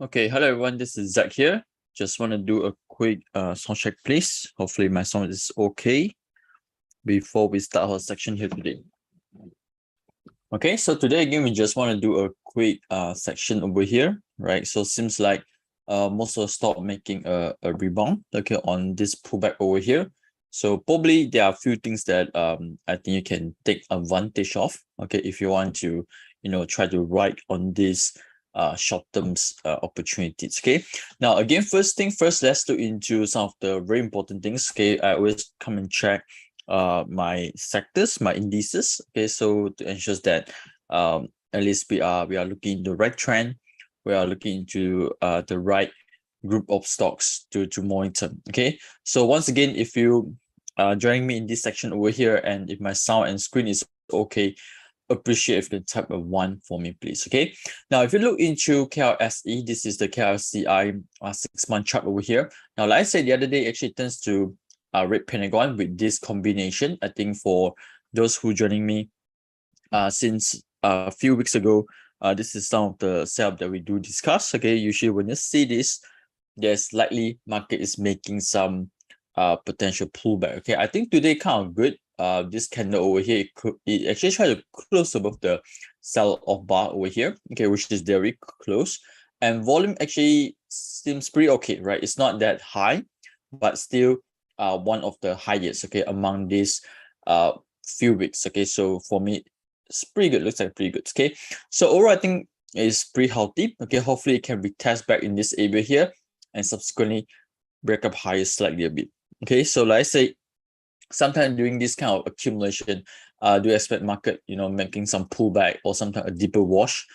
Okay, hello everyone, this is Zach here. Just want to do a quick sound check, please. Hopefully my sound is okay before we start our section here today. Okay, so today again, we just want to do a quick section over here, right? So seems like most of the stock making a rebound, okay, on this pullback over here. So probably there are a few things that I think you can take advantage of, okay, if you want to, try to ride on this short-term opportunities. Okay, now again, first thing first, let's look into some of the very important things. Okay, I always come and check my sectors, my indices. Okay, so to ensure that at least we are looking in the right trend, we are looking into the right group of stocks to monitor. Okay, so once again, if you joining me in this section over here, and if my sound and screen is okay, appreciate if you can type a 1 for me, please. Okay, now if you look into KLSE, this is the KLCI 6-month chart over here. Now, like I said the other day, actually tends to red pentagon with this combination. I think for those who joining me since a few weeks ago, this is some of the setup that we do discuss. Okay, usually when you see this, there's likely market is making some potential pullback. Okay, I think today kind of good. This candle over here, it actually try to close above the sell-off bar over here, okay, which is very close, and volume actually seems pretty okay, right? It's not that high, but still one of the highest, okay, among these few weeks. Okay, so for me, it's pretty good. Looks like pretty good. Okay, so overall, I think it's pretty healthy. Okay, hopefully it can retest back in this area here and subsequently break up higher slightly a bit. Okay, so like I say, sometimes during this kind of accumulation, do you expect market, making some pullback or sometimes a deeper wash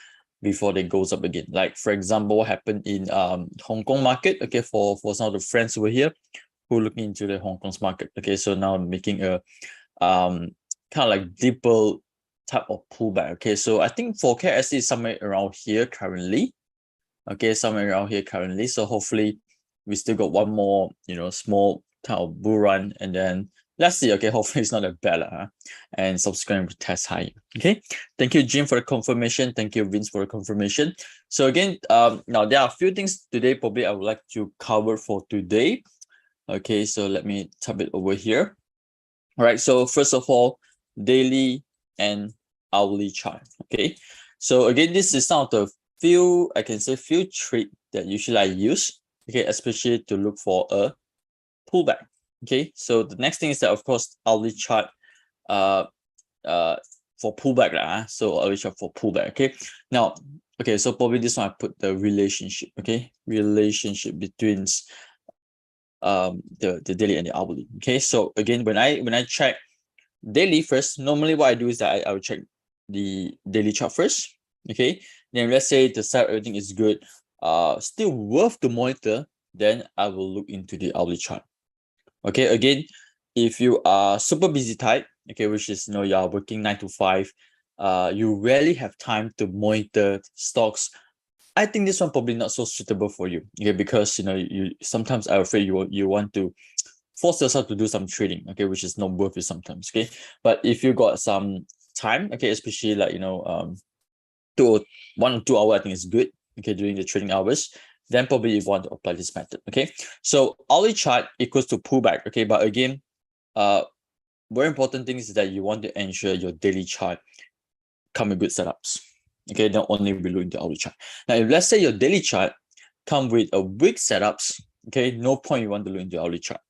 before they goes up again? Like for example, what happened in Hong Kong market. Okay, for some of the friends over here who are looking into the Hong Kong's market. Okay, so now making a kind of like deeper type of pullback. Okay, so I think for KSC is somewhere around here currently. Okay, somewhere around here currently. So hopefully we still got one more, small type of bull run, and then let's see. Okay, hopefully it's not a bad and subsequently test high. Okay, thank you, Jim, for the confirmation. Thank you, Vince, for the confirmation. So again, now there are a few things today probably I would like to cover for today. Okay, so let me tap it over here. All right, so first of all, daily and hourly chart. Okay, so again, this is some of the few, I can say few trade that usually I use, okay, especially to look for a pullback. Okay, so the next thing is that, of course, hourly chart for pullback, so hourly chart for pullback. Okay, now, okay, so probably this one I put the relationship. Okay, relationship between the daily and the hourly. Okay, so again, when I check daily first, normally what I do is that I will check the daily chart first. Okay, then let's say the side everything is good, still worth to monitor, then I will look into the hourly chart. Okay, again, if you are super busy type, okay, which is you are working 9 to 5, you rarely have time to monitor stocks. I think this one probably not so suitable for you. Okay, because you sometimes I'm afraid you want to force yourself to do some trading, okay, which is not worth it sometimes. Okay, but if you got some time, okay, especially like 1 or 2 hours, I think is good, okay, during the trading hours, then probably you want to apply this method. Okay, so hourly chart equals to pullback. Okay, but again, very important thing is that you want to ensure your daily chart come with good setups. Okay, don't only be looking the hourly chart. Now, if let's say your daily chart come with a weak setups, okay, no point you want to look into hourly chart.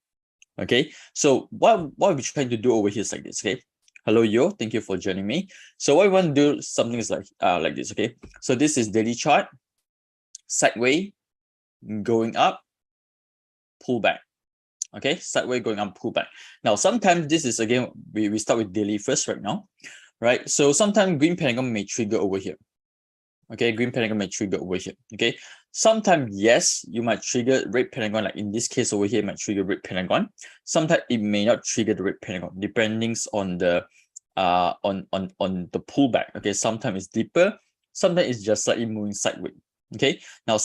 Okay, so what we're trying to do over here is like this. Okay, hello yo, thank you for joining me. So what we want to do, something is like this. Okay, so this is daily chart, sideways, going up, pullback. Okay, sideways, going up, pullback. Now sometimes this is, again, we start with daily first right now, right? So sometimes green pentagon may trigger over here. Okay, green pentagon may trigger over here. Okay, sometimes yes, you might trigger red pentagon, like in this case over here, might trigger red pentagon. Sometimes it may not trigger the red pentagon, depending on the on the pullback. Okay, sometimes it's deeper, sometimes it's just slightly moving sideways. Okay, now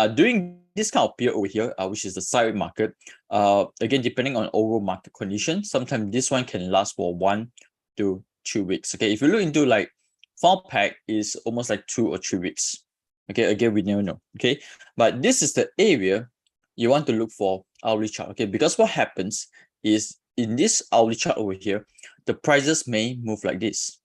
during this kind of period over here, which is the sideways market, again, depending on overall market condition, sometimes this one can last for 1 to 2 weeks. Okay, if you look into like Fall pack is almost like 2 or 3 weeks. Okay, again, we never know. Okay, but this is the area you want to look for hourly chart. Okay, because what happens is in this hourly chart over here, the prices may move like this.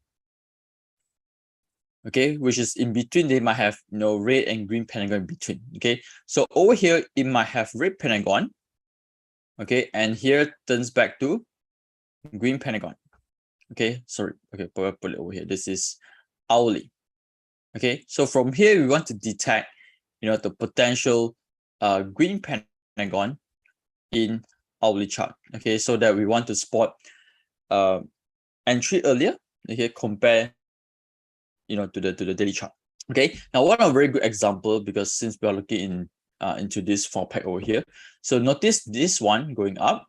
Okay, which is in between, they might have red and green pentagon in between. Okay, so over here it might have red pentagon. Okay, and here turns back to green pentagon. Okay, sorry. Okay, put it over here. This is hourly. Okay, so from here we want to detect the potential green pentagon in hourly chart. Okay, so that we want to spot entry earlier. Okay, compare to the daily chart. Okay, now one of a very good example, because since we are looking into this 4-pack over here, so notice this one going up,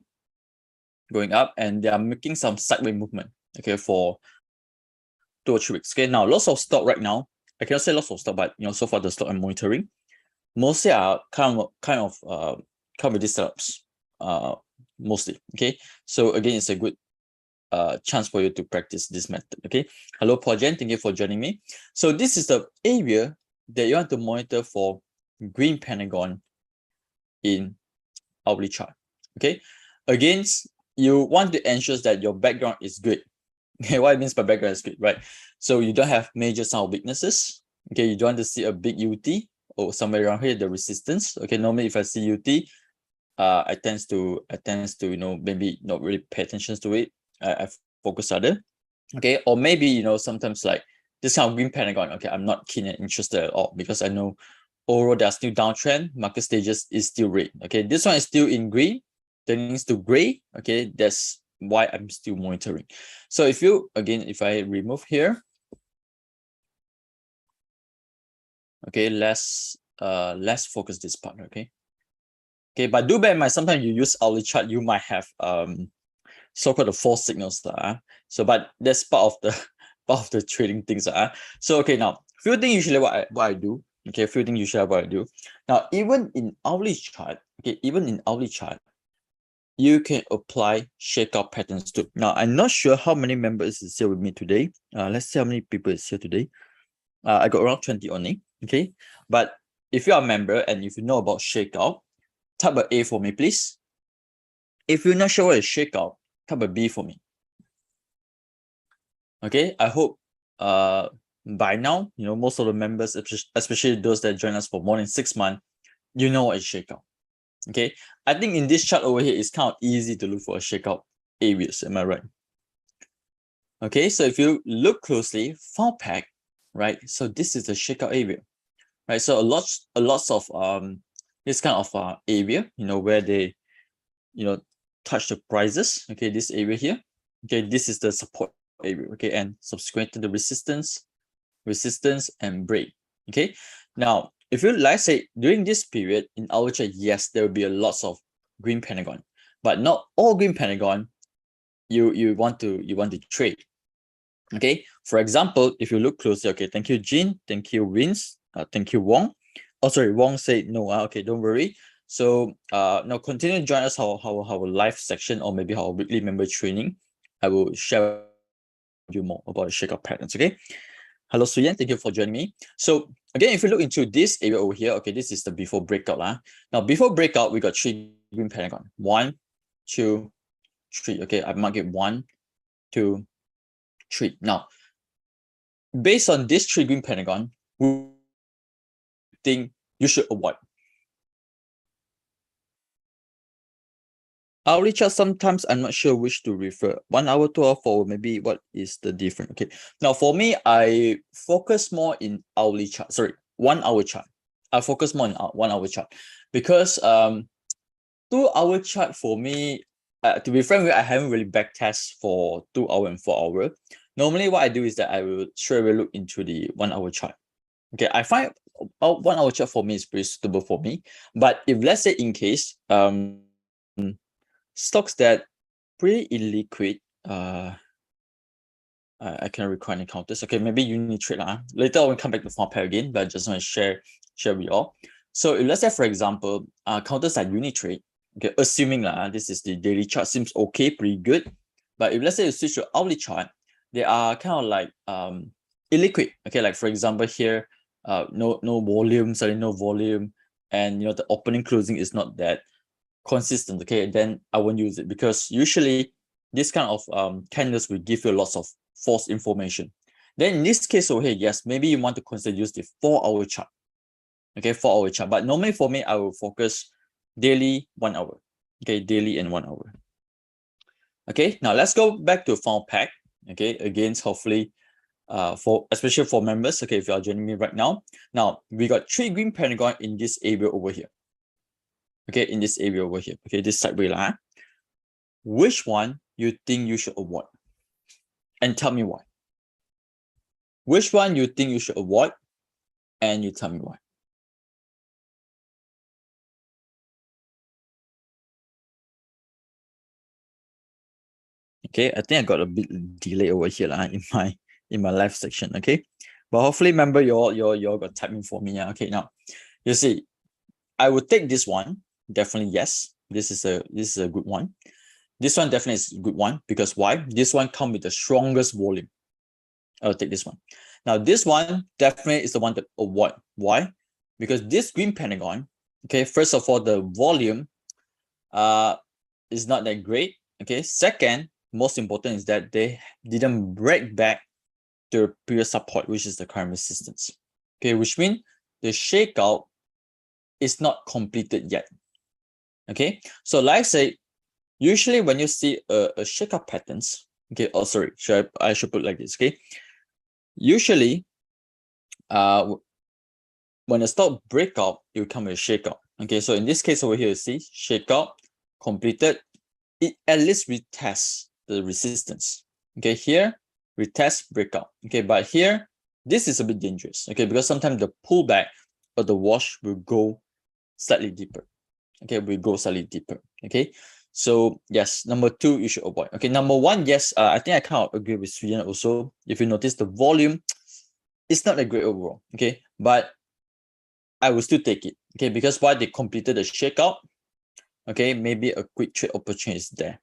and they are making some sideways movement. Okay, for 2 or 3 weeks. Okay, now lots of stock right now. I cannot say lots of stock, but so far the stock I'm monitoring, mostly are kind of with these setups, mostly. Okay, so again, it's a good chance for you to practice this method. Okay, hello Paul Jen, thank you for joining me. So this is the area that you want to monitor for green pentagon in hourly chart. Okay, again, you want to ensure that your background is good. Okay, what it means by background is good, right? So you don't have major sign of weaknesses. Okay, you don't want to see a big UT or somewhere around here, the resistance. Okay, normally if I see UT, I tends to maybe not really pay attention to it. I focus other. Okay, or maybe sometimes like this kind of green pentagon. Okay, I'm not keen and interested at all, because I know overall there's still downtrend. Market stages is still red. Okay, this one is still in green, turning to gray. Okay, that's why I'm still monitoring. So if I remove here, okay, let's focus this part. Okay, but do bear in mind, sometimes you use hourly chart, you might have so-called the false signals. So but that's part of the trading things. So okay, now few things usually what I do. Okay, few things usually what I do. Now, even in hourly chart, you can apply shakeout patterns too. Now, I'm not sure how many members is here with me today. Let's see how many people is here today. I got around 20 only. Okay, but if you are a member and if you know about shakeout, type a A for me, please. If you're not sure what is shakeout, type a B for me. Okay, I hope by now, most of the members, especially those that join us for more than 6 months, you know what is shakeout. Okay, I think in this chart over here, it's kind of easy to look for a shakeout areas. Am I right? Okay, so if you look closely, 4-pack, right? So this is the shakeout area, right? So a lots of this kind of area, where they touch the prices. Okay, this area here. Okay, this is the support area. Okay, and subsequent to the resistance and break. Okay, now if you say during this period in our chart, yes, there will be a lots of green pentagon, but not all green pentagon you want to trade. Okay, for example, if you look closely, okay, thank you Jean, thank you Vince, thank you Wong. Oh, sorry, Wong said no. Okay, don't worry. So now continue to join us our live section, or maybe our weekly member training. I will share with you more about the shakeout patterns. Okay, hello Suyan, thank you for joining me. So again, if you look into this area over here, okay, this is the before breakout. Now before breakout, we got 3 green pentagon. 1, 2, 3. Okay, I mark it 1, 2, 3. Now, based on this 3 green pentagon, we think you should avoid. Hourly chart, sometimes I'm not sure which to refer. 1 hour, 2 hour, 4 hour, maybe what is the difference? Okay, now for me, I focus more in hourly chart. Sorry, 1 hour chart. I focus more on 1 hour chart, because 2 hour chart for me, to be frank, I haven't really back test for 2 hour and 4 hour. Normally what I do is that I will straight away look into the 1 hour chart. Okay, I find 1 hour chart for me is pretty suitable for me. But if let's say in case stocks that pretty illiquid, I can recall any counters. Okay, maybe Unitrade. Later I will come back to 4-pack again, but I just want to share with you all. So if let's say, for example, counters like Unitrade, okay, assuming this is the daily chart, seems okay, pretty good. But if let's say you switch to hourly chart, they are kind of like illiquid. Okay, like for example here, no volume, suddenly no volume, and the opening closing is not that consistent, okay, then I won't use it, because usually this kind of candles will give you lots of false information. Then in this case over here, yes, maybe you want to consider use the 4-hour chart. Okay, 4-hour chart. But normally for me, I will focus daily 1 hour. Okay, daily and 1 hour. Okay, now let's go back to Funnel Pack. Okay, again, hopefully especially for members, okay, if you are joining me right now. Now we got 3 green pentagon in this area over here. Okay, in this area over here. Okay, this sideway line. Which one you think you should avoid? And tell me why. Which one you think you should avoid? And you tell me why. Okay, I think I got a bit delay over here in my live section. Okay, but hopefully remember you all got typing for me. Okay, now you see, I would take this one. Definitely yes. This is a good one. This one definitely is a good one, because why? This one comes with the strongest volume. I'll take this one. Now this one definitely is the one to avoid. Why? Because this green pentagon, okay, first of all, the volume is not that great. Okay, second, most important is that they didn't break back to the previous support, which is the current resistance. Okay, which means the shakeout is not completed yet. Okay, so like I say, usually when you see a shakeout patterns, okay, oh sorry, I should put it like this. Okay, usually when a stock breakout, it will come with a shakeout. Okay, so in this case over here, you see shakeout completed, it at least retests the resistance. Okay, here retest breakout. Okay, but here this is a bit dangerous. Okay, because sometimes the pullback or the wash will go slightly deeper. Okay, we go slightly deeper. Okay, so yes, number 2 you should avoid. Okay, number 1, yes, I think I kind of agree with Sweden also. If you notice, the volume it's not a great overall. Okay, but I will still take it. Okay, because why? They completed the shakeout. Okay, maybe a quick trade opportunity is there.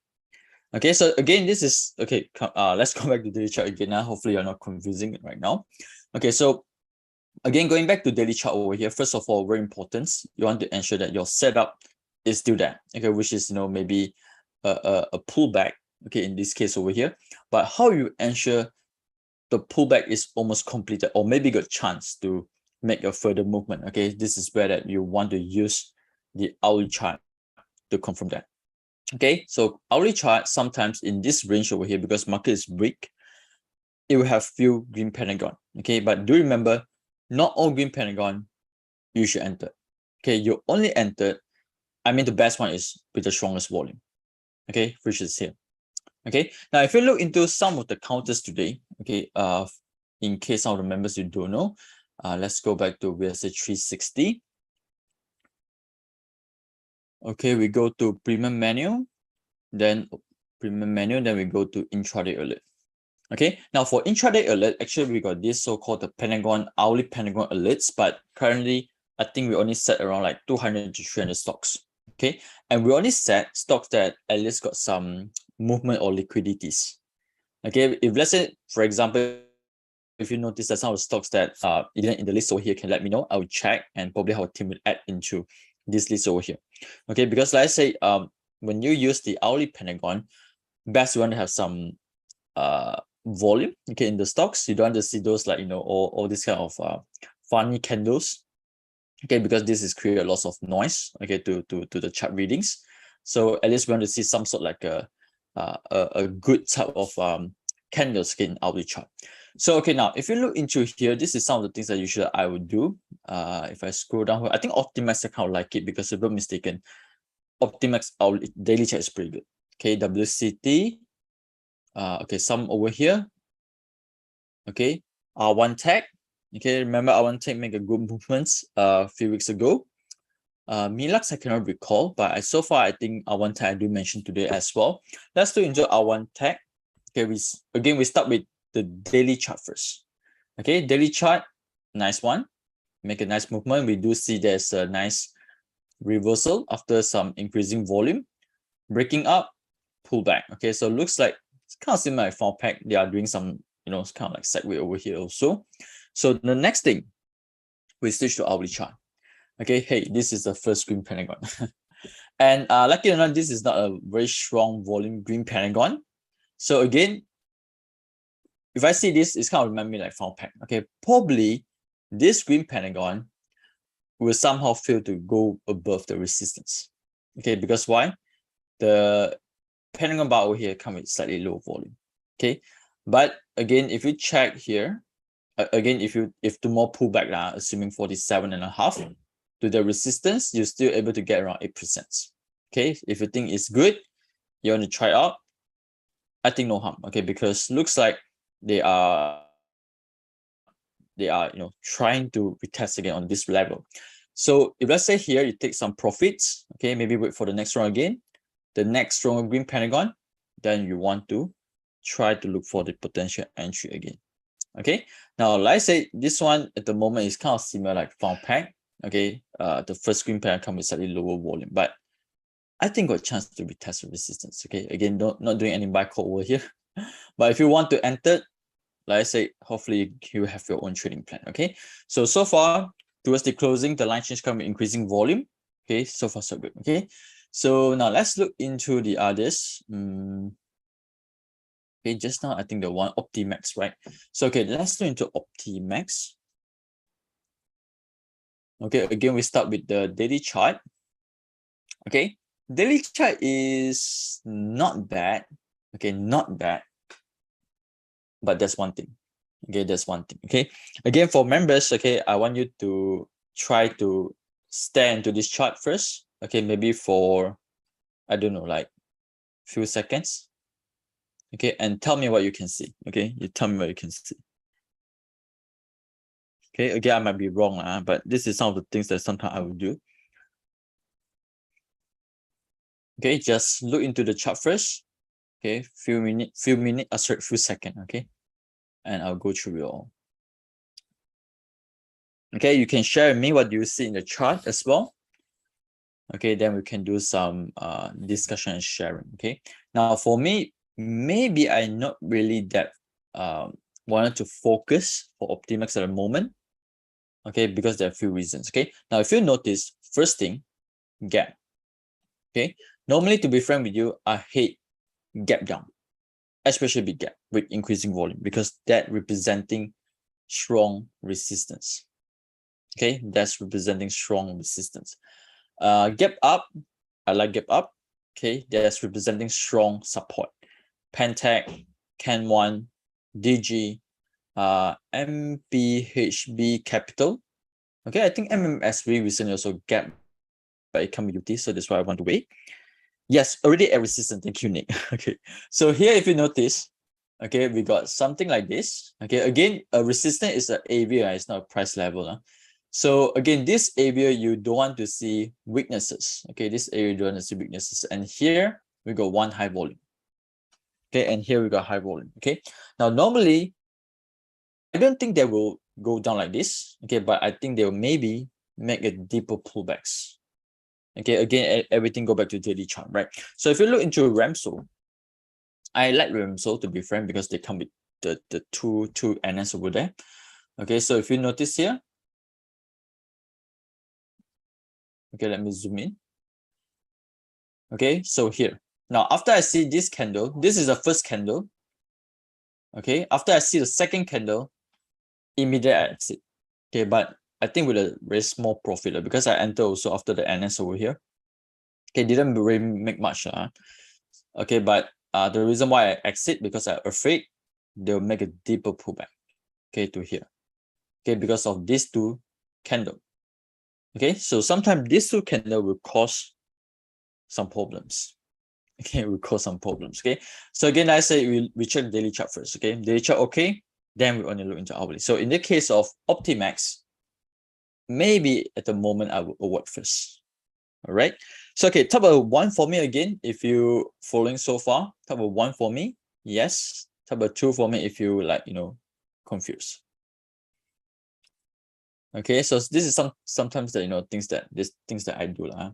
Okay, so again, this is okay. Let's go back to daily chart again. Now, hopefully, you're not confusing it right now. Okay, so again, going back to daily chart over here. First of all, very important, you want to ensure that your setup is still there. Okay, which is maybe a pullback. Okay, in this case over here. But how you ensure the pullback is almost completed, or maybe got chance to make a further movement? Okay, this is where that you want to use the hourly chart to confirm that. Okay, so hourly chart, sometimes in this range over here, because market is weak, it will have few green pentagon. Okay, but do remember, not all green pentagon you should enter. Okay, you only entered, I mean, the best one is with the strongest volume. Okay, which is here. Okay, now if you look into some of the counters today, okay, in case some of the members you don't know, let's go back to VSA 360. Okay, we go to premium menu, then we go to intraday alert. Okay, now for intraday alert, actually we got this so-called the Pentagon hourly Pentagon alerts, but currently I think we only set around like 200 to 300 stocks. Okay, and we only set stocks that at least got some movement or liquidities. Okay, if let's say, for example, if you notice that some of the stocks that in the list over here, can let me know. I will check, and probably our team will add into this list over here. Okay, because like I say, when you use the hourly Pentagon, best you want to have some volume, okay, in the stocks. You don't want to see those like all these kind of funny candles, okay, because this is create lots of noise, okay, to the chart readings. So at least we want to see some sort like a good type of candles in hourly chart. So okay, now if you look into here, this is some of the things that usually I would do. If I scroll down here, I think Optimax account like it, because if I'm not mistaken, Optimax our daily chart is pretty good. Okay, WCT. Okay, some over here. Okay, R1 Tech. Okay, remember R1 Tech make a good movements a few weeks ago. Milax I cannot recall, but so far I think R1 Tech I do mention today as well. Let's do enjoy R1 Tech. Okay, we start with the daily chart first. Okay, daily chart, nice one. Make a nice movement. We do see there's a nice reversal after some increasing volume, breaking up, pull back. Okay, so looks like it's kind of similar like Funnel Pack. They are doing some, it's kind of like sideway over here also. So the next thing, we switch to hourly chart. Okay, hey, this is the first green pentagon. And lucky or not, this is not a very strong volume green pentagon. So again, if I see this, it's kind of remind me like Found Pack. Okay, probably this green pentagon will somehow fail to go above the resistance. Okay, because why? The pentagon bar over here come with slightly low volume. Okay, but again, if you check here, again, if tomorrow pull back, assuming 47.5 to the resistance, you're still able to get around 8%. Okay, if you think it's good, you want to try out, I think no harm. Okay, because looks like they are trying to retest again on this level. So if let's say here you take some profits, okay, maybe wait for the next round again, the next stronger green pentagon, then you want to try to look for the potential entry again. Okay, now like I say, this one at the moment is kind of similar like Found Pack. Okay, the first green pentagon comes with slightly lower volume, but I think got a chance to retest the resistance. Okay, again, not doing any buy call over here. But if you want to enter, like I say, hopefully you have your own trading plan. Okay, so far towards the closing, the line change come with increasing volume. Okay, so far so good. Okay, so now let's look into the others. Okay, just now I think the one Optimax, right? So okay, let's look into Optimax. Okay, again we start with the daily chart. Okay, daily chart is not bad. Okay, not bad. But that's one thing. Okay, that's one thing. Okay, again for members, okay, I want you to try to stare into this chart first. Okay, maybe for, I don't know, like few seconds. Okay, and tell me what you can see. Okay, you tell me what you can see. Okay, again, I might be wrong, but this is some of the things that sometimes I will do. Okay, just look into the chart first. Okay, few seconds. Okay, and I'll go through it all. Okay, you can share with me what you see in the chart as well. Okay, then we can do some discussion and sharing. Okay, now for me, maybe I'm not really that wanted to focus for Optimax at the moment. Okay, because there are a few reasons. Okay, now if you notice, first thing, gap. Okay, normally to be frank with you, I hate gap down, especially big gap with increasing volume, because that representing strong resistance. Okay, that's representing strong resistance. Gap up, I like gap up. Okay, that's representing strong support. Pentac, Can1, DG, MPHB Capital. Okay, I think MMSV recently also gap, but it can't be UT, so that's why I want to wait. Yes, already at resistance. Thank you, Nick. Okay, so here if you notice, okay, we got something like this. Okay, again, a resistance is an area, it's not a price level. So again, this area you don't want to see weaknesses. Okay, this area you don't want to see weaknesses, and here we got one high volume. Okay, and here we got high volume. Okay, now normally I don't think they will go down like this. Okay, but I think they will maybe make a deeper pullbacks. Okay, again, everything go back to daily chart, right? So if you look into RAMSO, I like RAMSO to be frank because they come with the two NS over there. Okay, so if you notice here, okay, let me zoom in. Okay, so here. Now, after I see this candle, this is the first candle. Okay, after I see the second candle, immediate exit. Okay, but I think with a very small profit because I enter also after the NS over here. Okay, didn't really make much. Okay, but the reason why I exit because I'm afraid they'll make a deeper pullback. Okay, to here. Okay, because of these two candle. Okay, so sometimes these two candle will cause some problems. Okay, will cause some problems. Okay, so again, I say we check daily chart first. Okay, daily chart okay, then we only look into hourly. So in the case of Optimax, maybe at the moment I will award first. All right. So okay, top of one for me again. If you following so far, top of one for me, yes. Top of two for me if you like confused. Okay, so this is sometimes that things that I do lah.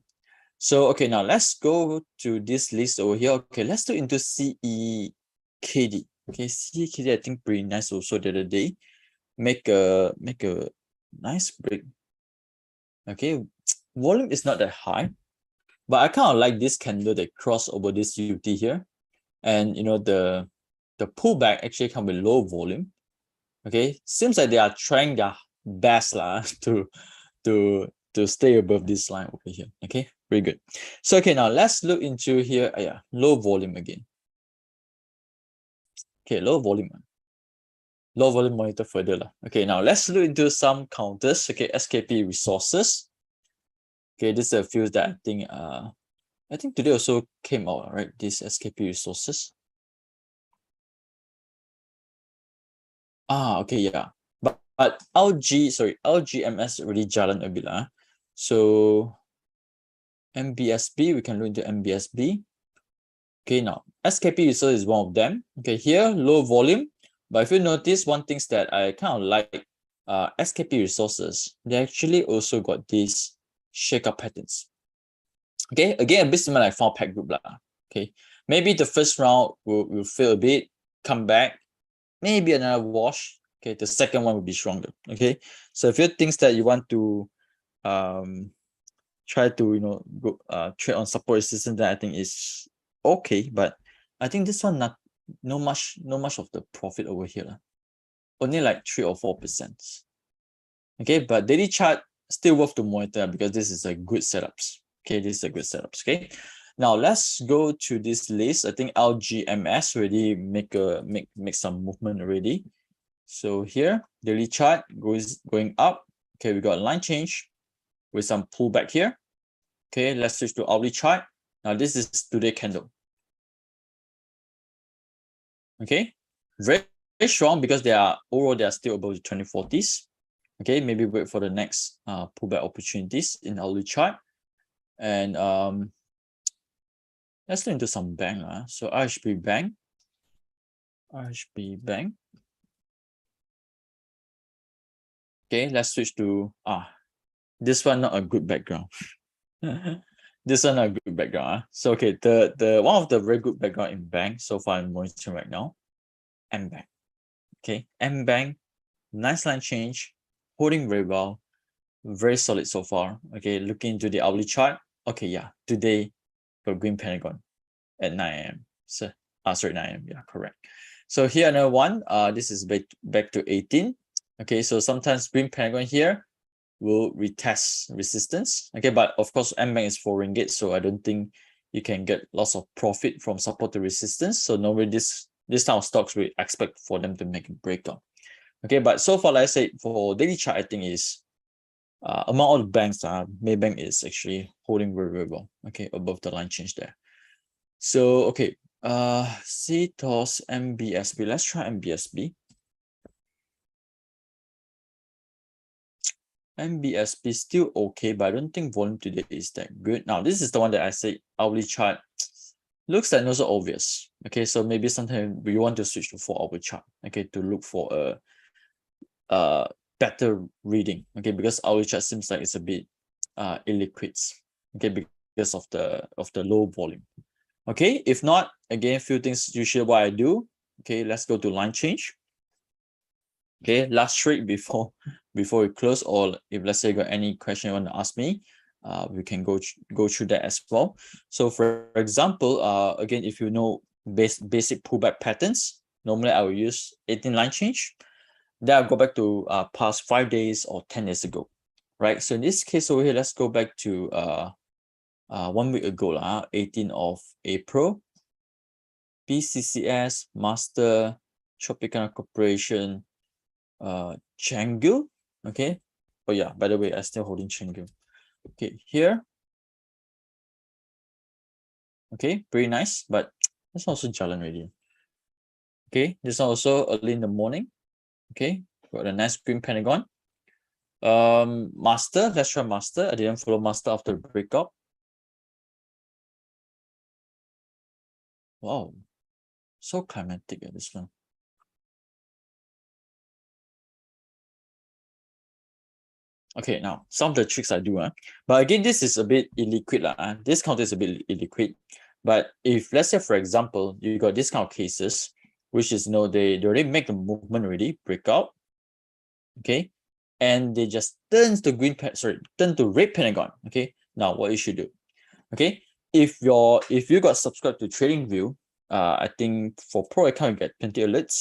So okay, now let's go to this list over here. Okay, let's look into CEKD. Okay, CEKD I think pretty nice also the other day. Make a Nice break. Okay, volume is not that high, but I kind of like this candle that cross over this UT here. And you know, the pullback actually come with low volume. Okay, seems like they are trying their best to stay above this line over here. Okay, very good. So okay, now let's look into here. Yeah, low volume again. Okay, low volume. Low volume monitor further lah. Okay, now let's look into some counters. Okay, SKP resources. Okay, this is a few that I think today also came out, right? This SKP resources. Okay, yeah. But LGMS already jalan a bit lah. So MBSB, we can look into MBSB. Okay, now SKP resources is one of them. Okay, here low volume, but if you notice one thing that I kind of like, SKP resources, they actually also got these shake-up patterns. Okay, again a bit similar like Found Pack Group lah. Okay, maybe the first round will fail a bit, come back, maybe another wash. Okay, the second one will be stronger. Okay, so if you think that you want to try to go trade on support resistance, that I think is okay, but I think this one not much of the profit over here. Only like 3 or 4%. Okay, but daily chart still worth to monitor because this is a good setups. Okay, this is a good setups. Okay, now let's go to this list. I think LGMS already make some movement already. So here daily chart going up. Okay, we got a line change with some pullback here. Okay, let's switch to hourly chart. Now this is today candle. Okay, very strong because they are still above the 2040s. Okay, maybe wait for the next pullback opportunities in hourly chart. And let's look into some bank. So RHB Bank. Okay, let's switch to this one not a good background. This one not a good background. So okay, the one of the very good background in bank so far I'm monitoring right now, MBank. Okay, MBank, nice line change, holding very well, very solid so far. Okay, looking into the hourly chart. Okay, yeah, today got green pentagon at 9 a.m. So sorry, 9 a.m. Yeah, correct. So here another one. This is back to 18. Okay, so sometimes green pentagon here will retest resistance. Okay, but of course MBank is 4 ringgit, so I don't think you can get lots of profit from support to resistance. So normally this type of stocks we expect for them to make a breakout. Okay, but so far, like I said, for daily chart, I think is among all the banks, Maybank is actually holding very, very well. Okay, above the line change there. So okay, CTOS MBSB. Let's try MBSB. MBSB still okay, but I don't think volume today is that good. Now, this is the one that I say hourly chart looks like not so obvious. Okay, so maybe sometimes we want to switch to 4-hour chart. Okay, to look for a better reading. Okay, because hourly chart seems like it's a bit illiquid. Okay, because of the low volume. Okay, if not, again, few things usually what I do. Okay, let's go to line change. Okay, last trade before we close, or if let's say you got any question you want to ask me, we can go through that as well. So for example, again, if you know basic pullback patterns, normally I will use 18 line change. Then I'll go back to past 5 days or 10 days ago, right? So in this case over here, let's go back to 1 week ago, 18th of April. BCCS, Master, Tropicana Corporation, Chengdu. Okay. Oh yeah, by the way, I'm still holding Chengdu. Okay, here. Okay, very nice, but that's also jalan already. Okay, this one also early in the morning. Okay, got a nice green pentagon. Master, let's try Master. I didn't follow Master after the breakup. Wow, so climatic at this one. Okay, now some of the tricks I do, but again, this is a bit illiquid, this counter is a bit illiquid. But if let's say, for example, you got this kind of cases, which is they already make the movement already, breakout. Okay, and they just turn to turn to red pentagon. Okay, now what you should do. Okay, if you got subscribed to TradingView, I think for Pro account you get 20 alerts.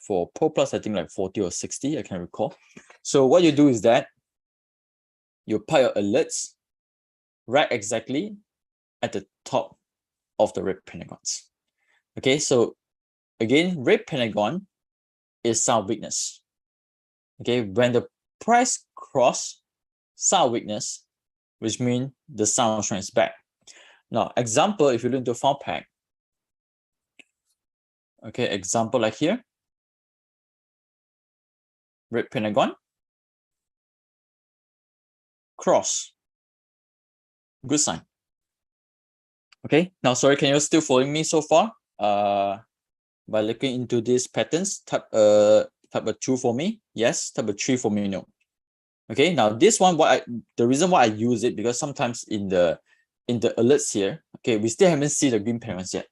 For Pro Plus, I think like 40 or 60, I can't recall. So what you do is that you put your alerts right exactly at the top of the red pentagons. Okay, so again, red pentagon is sign of weakness. Okay, when the price cross sign of weakness, which means the sign of strength is back. Now, example, if you look into fund pack, okay, example like here, red pentagon, cross, good sign. Okay, now sorry, can you still following me so far? By looking into these patterns, type a 2 for me, yes, type a 3 for me, no. Okay, now this one, the reason why I use it, because sometimes in the alerts here, okay, we still haven't seen the green patterns yet,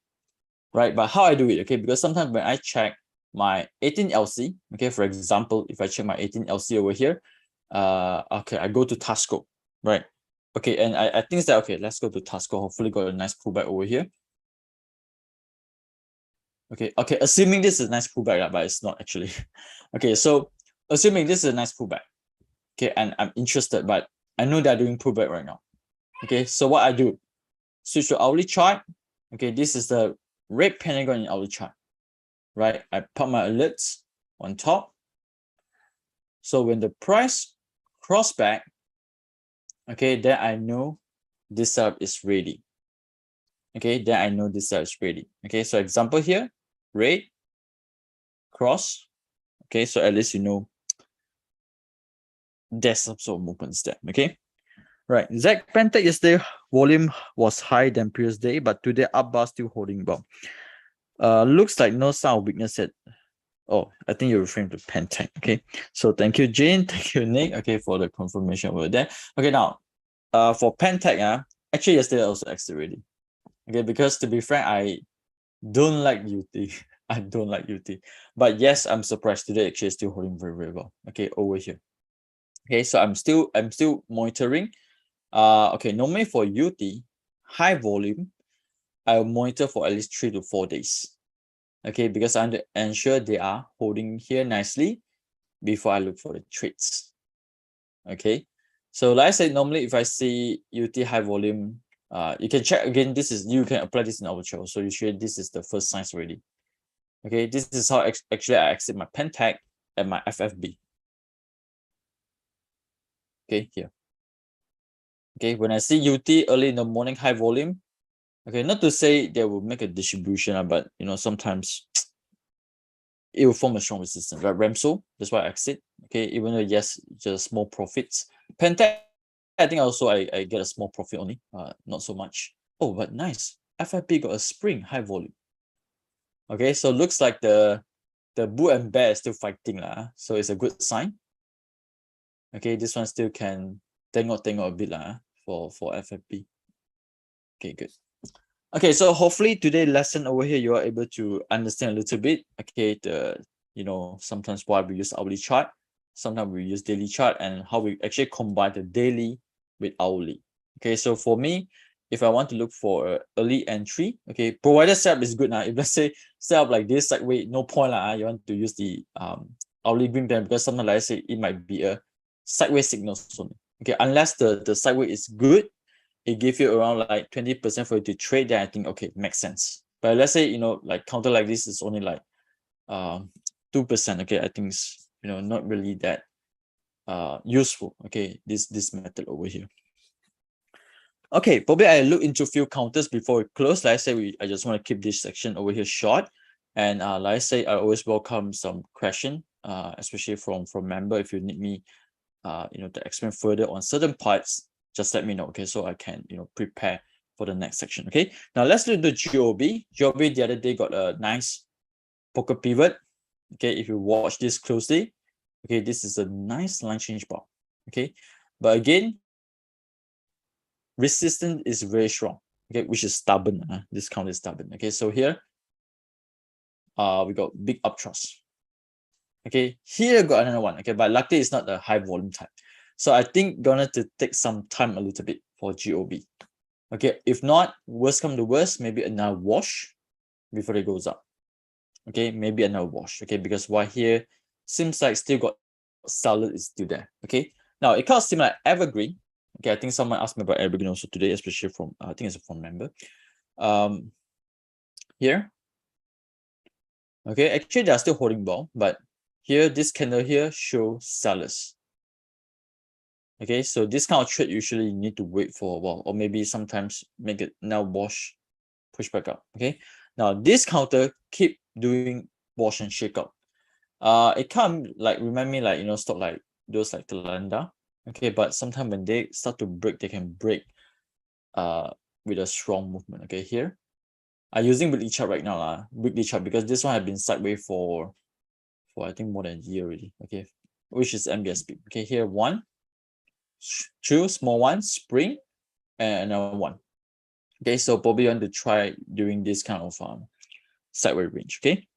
right? But how I do it, okay, because sometimes when I check my 18 LC, okay, for example, if I check my 18 LC over here, okay, I go to Tasco, right? Okay, and I think that, okay, let's go to Tasco. Hopefully got a nice pullback over here. Okay, assuming this is a nice pullback, but it's not actually. Okay, so assuming this is a nice pullback, okay, and I'm interested, but I know they're doing pullback right now. Okay, so what I do, switch to hourly chart. Okay, this is the red pentagon in hourly chart, right? I put my alerts on top. So when the price cross back, okay, then I know this setup is ready. Okay, then I know this setup is ready. Okay, so example here, red, cross. Okay, so at least you know there's some sort of movement step. Okay, right. ZAC Pentec yesterday volume was higher than previous day, but today up bar still holding well. Looks like no sign of weakness yet. Oh, I think you're referring to Pentec. Okay, so thank you, Jane. Thank you, Nick. Okay, for the confirmation over there. Okay, now, for Pentec, actually yesterday I also exited already. Okay, because to be frank, I don't like UT. I don't like UT. But yes, I'm surprised today actually is still holding very, very well. Okay, over here. Okay, so I'm still monitoring. Okay, normally for UT, high volume, I'll monitor for at least 3 to 4 days. Okay, because I want to ensure they are holding here nicely before I look for the trades. Okay, so like I said, normally if I see UT high volume, you can check again. You can apply this in our chart. So you should, this is the first signs already. Okay, this is how actually I exit my Pentec and my FFB. Okay, here. Okay, when I see UT early in the morning, high volume, okay, not to say they will make a distribution, but you know, sometimes it will form a strong resistance, right? Ramso, that's why I exit. Okay, even though yes, just small profits. Pentec, I think also I get a small profit only, not so much. Oh, but nice. FFB got a spring high volume. Okay, so looks like the bull and bear is still fighting lah. So it's a good sign. Okay, this one still can tengok a bit lah for FFB. Okay, good. Okay, so hopefully today lesson over here you are able to understand a little bit. Okay, sometimes why we use hourly chart, sometimes we use daily chart, and how we actually combine the daily with hourly. Okay, so for me, if I want to look for an early entry, okay, provided setup is good now. If let's say setup like this, like wait, no point lah. You want to use the hourly green band, because sometimes like I say it might be a sideways signal. Okay, unless the sideways is good, it gives you around like 20% for you to trade, then I think okay, makes sense. But let's say like counter like this is only like 2%. Okay, I think it's not really that useful. Okay, this method over here. Okay, probably I look into a few counters before we close. Like I say, I just want to keep this section over here short. And like I say, I always welcome some question, especially from member. If you need me, to explain further on certain parts, just let me know. Okay, so I can prepare for the next section. Okay, now let's look at the GOB. GOB the other day got a nice poker pivot. Okay, if you watch this closely, okay, this is a nice line change bar. Okay, but again, resistance is very strong. Okay, which is stubborn. This count is stubborn. Okay, so here we got big uptrust. Okay, here got another one. Okay, but luckily it's not a high volume type. So I think gonna to take some time a little bit for GOB. Okay, if not, worst come to worst, maybe another wash before it goes up. Okay, maybe another wash. Okay, because why here seems like still got solid is still there. Okay, now it kind of seems like evergreen. Okay, I think someone asked me about evergreen also today, especially from I think it's a phone member. Here. Okay, actually they are still holding ball, but here this candle here shows sellers. Okay, so this kind of trade usually you need to wait for a while, or maybe sometimes make it now wash, push back up. Okay, now this counter keep doing wash and shake up. It can't like remind me like stock like those like Talanda. Okay, but sometimes when they start to break, they can break with a strong movement. Okay, here I'm using weekly chart right now, weekly chart, because this one has been sideways for I think more than a year already. Okay, which is MBSP. Okay, here one, two small one, spring, and another one. Okay, so probably want to try doing this kind of sideways range. Okay.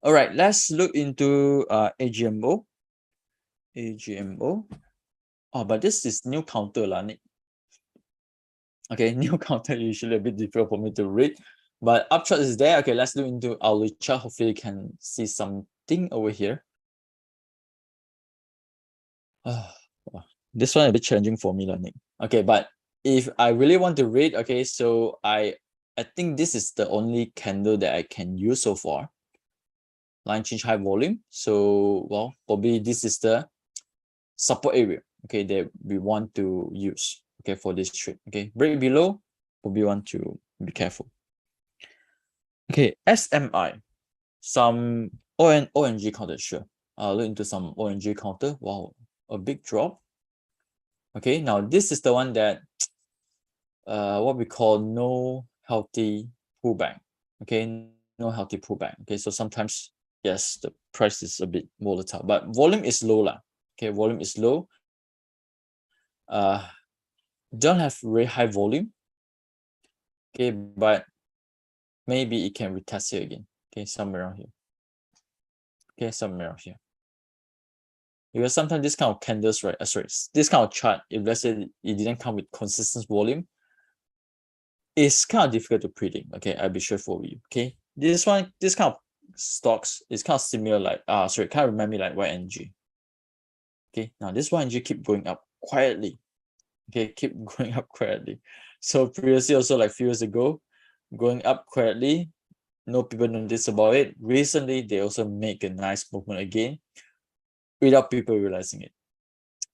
All right, let's look into AGMO. AGMO. Oh, but this is new counter lah. Okay, new counter usually a bit difficult for me to read, but upchart is there. Okay, let's look into our chart. Hopefully you can see something over here. This one a bit challenging for me, Nick. Okay, but if I really want to read, okay, so I think this is the only candle that I can use so far. Line change high volume. So, well, probably this is the support area, okay, that we want to use, okay, for this trade. Okay, break below, probably want to be careful. Okay, SMI, some ONG counter, sure. I'll look into some ONG counter. Wow, a big drop. Okay, now this is the one that what we call no healthy pullback. Okay, no healthy pullback. Okay, so sometimes yes, the price is a bit volatile, but volume is low lah. Okay, volume is low. Don't have very high volume. Okay, but maybe it can retest here again. Okay, somewhere around here. Okay, somewhere around here. Because sometimes this kind of candles, right? Sorry, this kind of chart, if let's say it didn't come with consistent volume, it's kind of difficult to predict. Okay, I'll be sure for you. Okay, this one, this kind of stocks is kind of similar, like kind of remind me like YNG. Okay, now this YNG keep going up quietly. Okay, keep going up quietly. So previously also like few years ago, going up quietly, no people notice about it. Recently, they also make a nice movement again without people realizing it.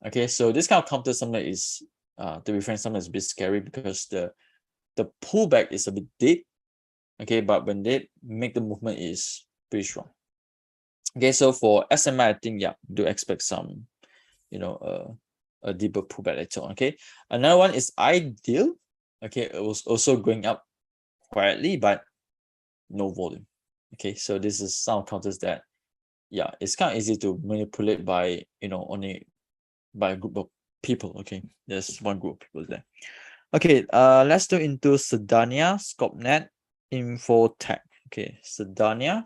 Okay, so this kind of counter sometimes is, to be frank, sometimes a bit scary because the pullback is a bit deep. Okay, but when they make the movement is pretty strong. Okay, so for SMI, I think yeah, do expect some, a deeper pullback later on. Okay, another one is Ideal. Okay, it was also going up quietly, but no volume. Okay, so this is some counters that yeah, it's kind of easy to manipulate by only by a group of people. Okay, there's one group of people there. Okay, let's go into Sedania, Scopnet, Infotech. Okay, Sedania.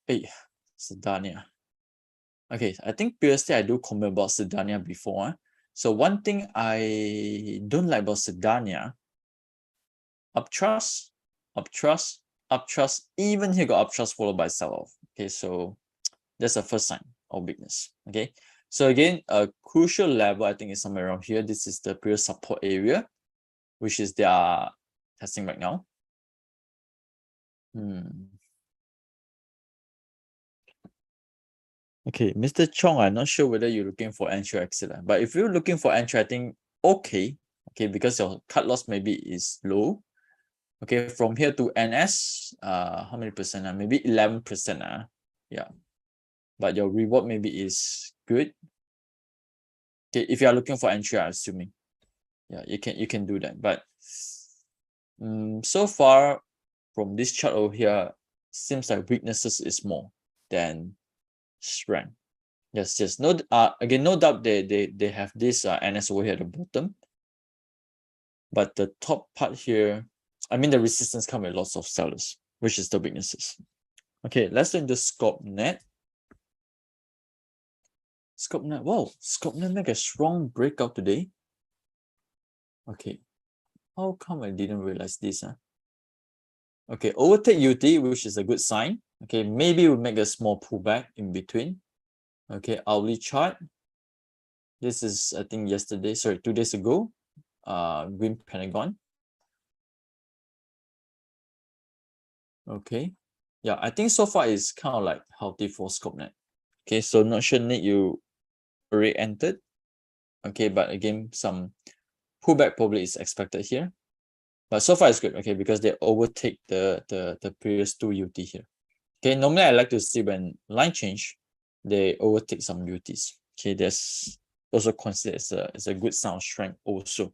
Hey, Sedania. Okay, I think previously I do comment about Sedania before. So one thing I don't like about Sedania, uptrust, uptrust, uptrust, even here got uptrust followed by sell-off. Okay, so that's the first sign of weakness. Okay, so again, a crucial level I think is somewhere around here. This is the previous support area, which is they are testing right now. Okay, Mr. Chong, I'm not sure whether you're looking for entry or exit, but if you're looking for entry, I think okay, because your cut loss maybe is low. Okay, from here to NS, how many percent? Maybe 11%. Yeah, but your reward maybe is good. Okay, if you are looking for entry, I'm assuming, yeah, you can do that. But so far from this chart over here, seems like weaknesses is more than strength. Yes. No, again, no doubt they have this NS over here at the bottom, but the top part here, I mean, the resistance come with lots of sellers, which is the weaknesses. Okay, let's look into ScopeNet. ScopeNet, wow, ScopeNet make a strong breakout today. Okay, how come I didn't realize this? Huh? Okay, overtake UT, which is a good sign. Okay, maybe we'll make a small pullback in between. Okay, hourly chart. This is, I think, 2 days ago. Green Pentagon. Okay, yeah, I think so far it's kind of like healthy for ScopeNet. Okay, so not sure Nick, you already entered. Okay, but again, some pullback probably is expected here. But so far it's good, okay, because they overtake the previous 2 UT here. Okay, normally I like to see when line change, they overtake some UTs. Okay, that's also considered as a good sign of strength also.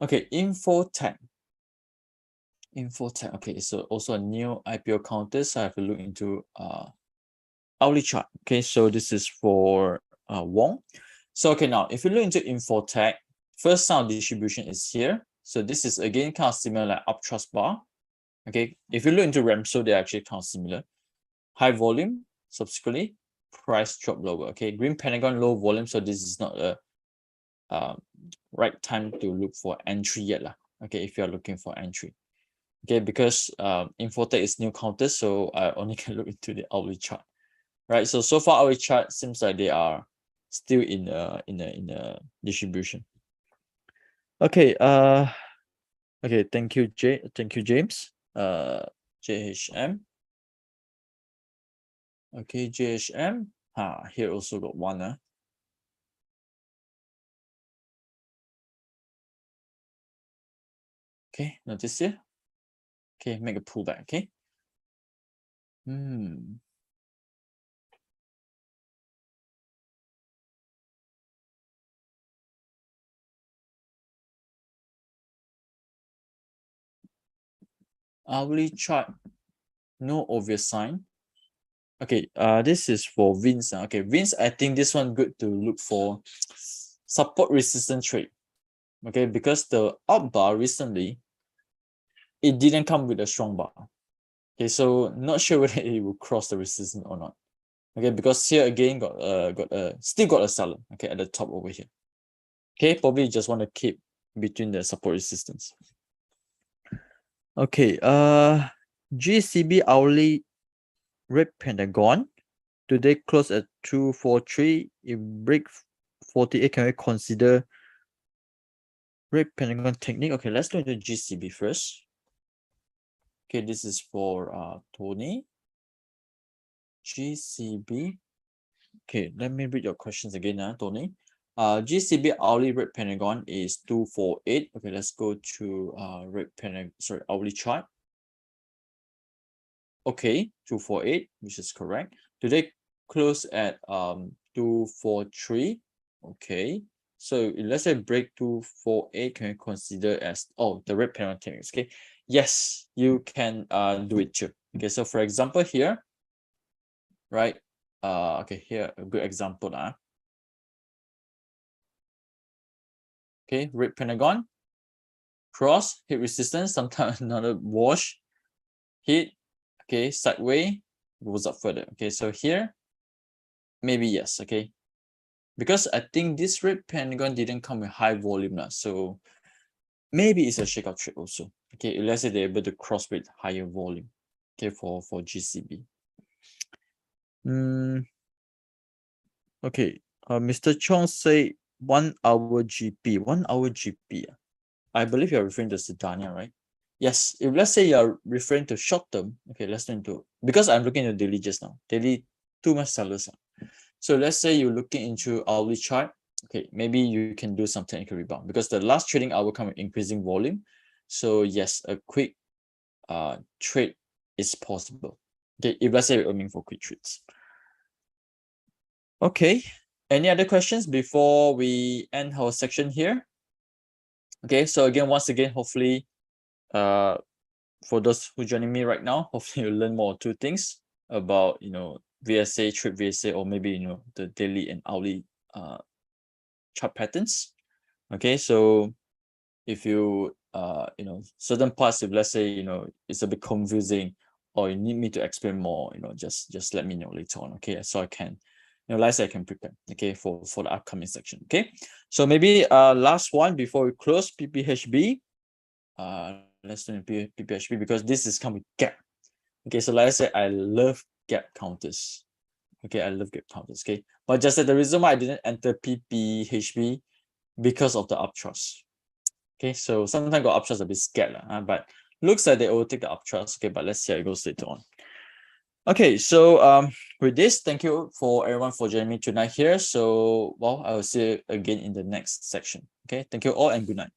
Okay, Infotech. Okay, so also a new IPO counter, so I have to look into hourly chart. Okay, so this is for Wong. So okay, now if you look into Infotech, first sound distribution is here. So this is again kind of similar like Uptrust bar. Okay, if you look into REMSO, they're actually kind of similar. High volume, subsequently, price drop lower. Okay, Green Pentagon low volume, so this is not a right time to look for entry yet lah. Okay, if you are looking for entry. Okay, because Infotech is new counter, so I only can look into the hourly chart. Right, so far our chart seems like they are still in a distribution. Okay, okay, thank you James. JHM. Okay, JHM. Here also got one. Okay, notice here. Okay, make a pullback. Okay. Hourly chart, no obvious sign. Okay, this is for Vince. Okay, Vince, I think this one good to look for support resistance trade. Okay, because the up bar recently, it didn't come with a strong bar. Okay, so not sure whether it will cross the resistance or not. Okay, because here again still got a seller. Okay, at the top over here. Okay, probably just want to keep between the support resistance. Okay, GCB hourly red pentagon today close at 243. If break 48, can we consider red pentagon technique? Okay, let's go into GCB first. Okay, this is for Tony. GCB. Okay, let me read your questions again, Tony. GCB hourly red pentagon is 248. Okay, let's go to red pentagon, sorry, hourly chart. Okay, 248, which is correct. Today close at 243. Okay, so let's say break 248, can you consider as the red pentagon techniques? Okay, yes, you can do it too. Okay, so for example here, right? Okay, here a good example. Okay, red pentagon, cross, hit resistance, sometimes another wash, hit, okay, sideways, goes up further. Okay, so here, maybe yes, okay. Because I think this red pentagon didn't come with high volume, so maybe it's a shakeout trade also. Okay, let's say they're able to cross with higher volume. Okay, for GCB. Okay, Mr. Chong say 1 hour GP. 1 hour GP. I believe you're referring to Sedania, right? Yes, if let's say you're referring to short term, okay, let's turn to, because I'm looking at daily just now. Daily, too much sellers. So let's say you're looking into hourly chart. Okay, maybe you can do some technical rebound because the last trading hour come with increasing volume. So yes, a quick trade is possible. Okay, if let's say you're aiming for quick trades. Okay, any other questions before we end our section here? Okay, so again, once again, hopefully, for those who joining me right now, hopefully you learn more 2 things about, VSA, trade VSA, or maybe, the daily and hourly chart patterns. Okay, so if you, certain parts, if let's say, it's a bit confusing or you need me to explain more, just let me know later on. Okay, so I can, like I said, I can prepare, okay, for the upcoming section. Okay, so maybe last one before we close, PPHB. Let's do PPHB because this is come with gap. Okay, so like I said, I love gap counters. Okay, I love gap counters. Okay, but just that the reason why I didn't enter PPHB because of the upthrust. Okay, so sometimes got upthrust a bit scared, but looks like they will take the upthrust. Okay, but let's see how it goes later on. Okay, so with this, thank you for everyone for joining me tonight here. So, well, I will see you again in the next section. Okay, thank you all and good night.